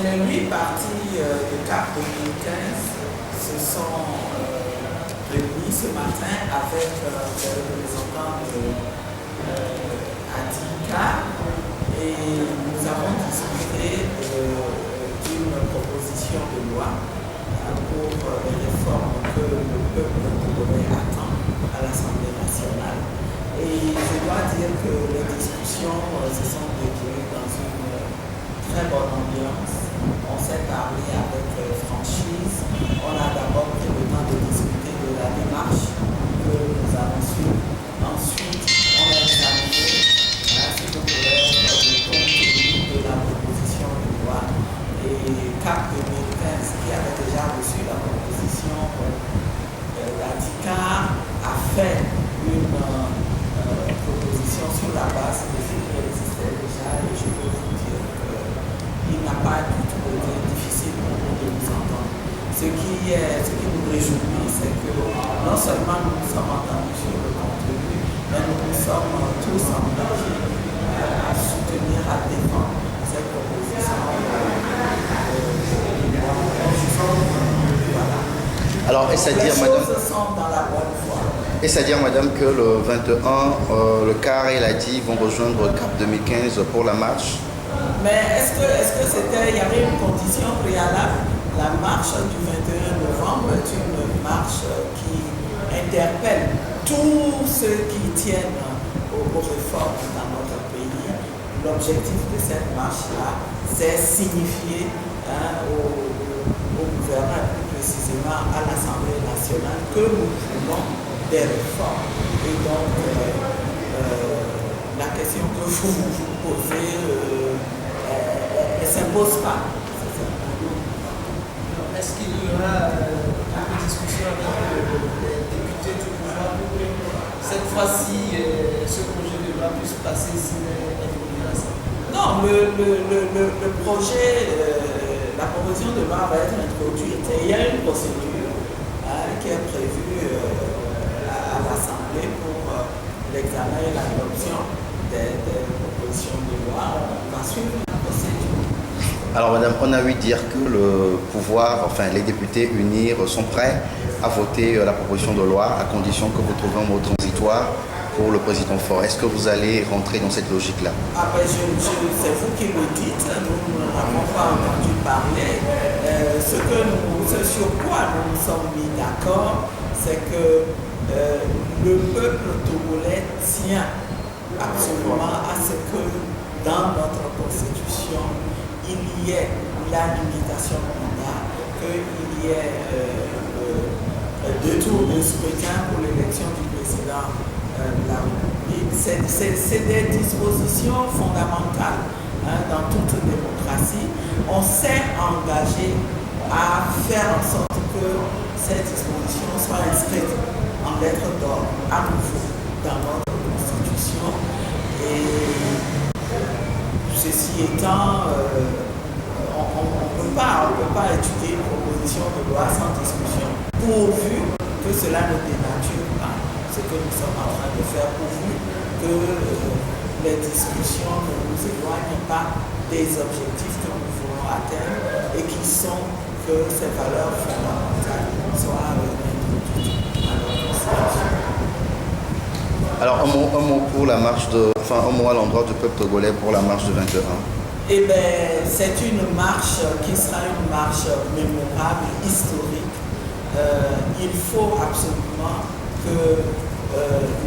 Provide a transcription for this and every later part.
les 8 partis de CAP 2015 se sont réunis ce matin avec les représentants de ADICA et nous avons discuté d'une proposition de loi pour les réformes que le peuple congolais attend à l'Assemblée nationale. Et je dois dire que les discussions se sont déroulées dans une très bonne ambiance. On s'est parlé avec franchise. On a d'abord pris le temps de discuter de la démarche que nous allons suivre. Ensuite, on a examiné ce que pourrait être le contenu de la proposition de loi. Et CAP 2015, qui avait déjà reçu la proposition d'ADICA, a fait une proposition sur la base de ce qui existait déjà. Et je peux vous dire qu'il n'a pas du tout été difficile pour nous de nous entendre. Ce qui nous réjouit, c'est que non seulement nous nous sommes entendus sur le contenu, mais nous nous sommes tous engagés à soutenir, à défendre cette proposition. Alors, est-ce à dire, madame, sont dans la bonne voie. est-ce à dire, madame, que le 21, le CAR et l'ADI vont rejoindre CAP 2015 pour la marche? Mais est-ce que c'était, il y avait une condition préalable? La marche du 21 novembre est une marche qui interpelle tous ceux qui tiennent aux réformes dans notre pays. L'objectif de cette marche-là, c'est signifier au gouvernement, plus précisément à l'Assemblée nationale, que nous voulons des réformes. Et donc, la question que vous posez, elle ne s'impose pas. Est-ce qu'il y aura une discussion avec les députés du pouvoir pour que cette fois-ci, ce projet de loi puisse passer sin intermédiaire? Non, le projet, la proposition de loi va être introduite. Il y a une procédure qui est prévue à l'Assemblée pour l'examen et l'adoption des propositions de loi. On va suivre la procédure. Alors, madame, on a ouï dire que le pouvoir, enfin les députés unis sont prêts à voter la proposition de loi à condition que vous trouviez un mot transitoire pour le président Faure. Est-ce que vous allez rentrer dans cette logique-là? C'est vous qui le dites, nous n'avons pas entendu parler. Ce sur quoi nous nous sommes mis d'accord, c'est que le peuple togolais tient absolument à ce que dans notre constitution, il y ait la limitation de mandat, qu'il y ait 2 tours de scrutin pour l'élection du président de la République. C'est des dispositions fondamentales dans toute démocratie. On s'est engagé à faire en sorte que ces dispositions soient inscrites en lettres d'or à nouveau dans notre constitution. Et ceci étant, on ne peut pas étudier une proposition de loi sans discussion, pourvu que cela ne dénature pas ce que nous sommes en train de faire, pourvu que les discussions ne nous éloignent pas des objectifs que nous voulons atteindre et qui sont que ces valeurs fondamentales soient introduites à notre constitution. Alors, un mot pour la marche un mot à l'endroit du peuple togolais pour la marche du 21. Eh bien, c'est une marche qui sera une marche mémorable, historique. Il faut absolument que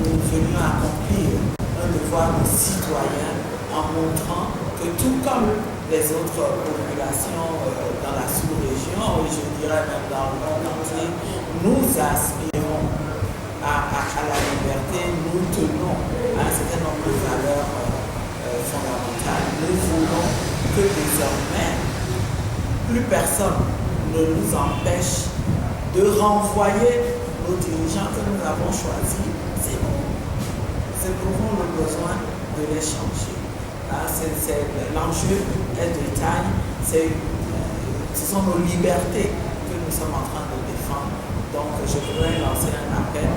nous venions accomplir un devoir de citoyen en montrant que tout comme les autres populations dans la sous-région, et je dirais même dans le monde entier, nous aspirons à la liberté, nous tenons à un certain nombre de valeurs fondamentales. Nous voulons que désormais, plus personne ne nous empêche de renvoyer nos dirigeants que nous avons choisis. C'est bon. Nous avons le besoin de les changer. L'enjeu est de taille. Ce sont nos libertés que nous sommes en train de défendre. Donc, je voudrais lancer un appel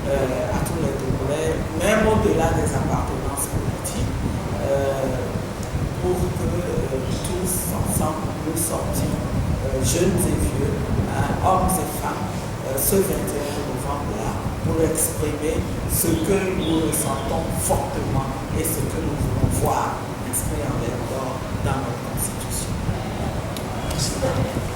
à tous les Togolais, même au-delà des appartenances politiques, pour que tous ensemble nous jeunes et vieux, hommes et femmes, ce 21 novembre-là, pour exprimer ce que nous ressentons fortement et ce que nous voulons voir inscrit en lettres d'or dans notre Constitution. Merci.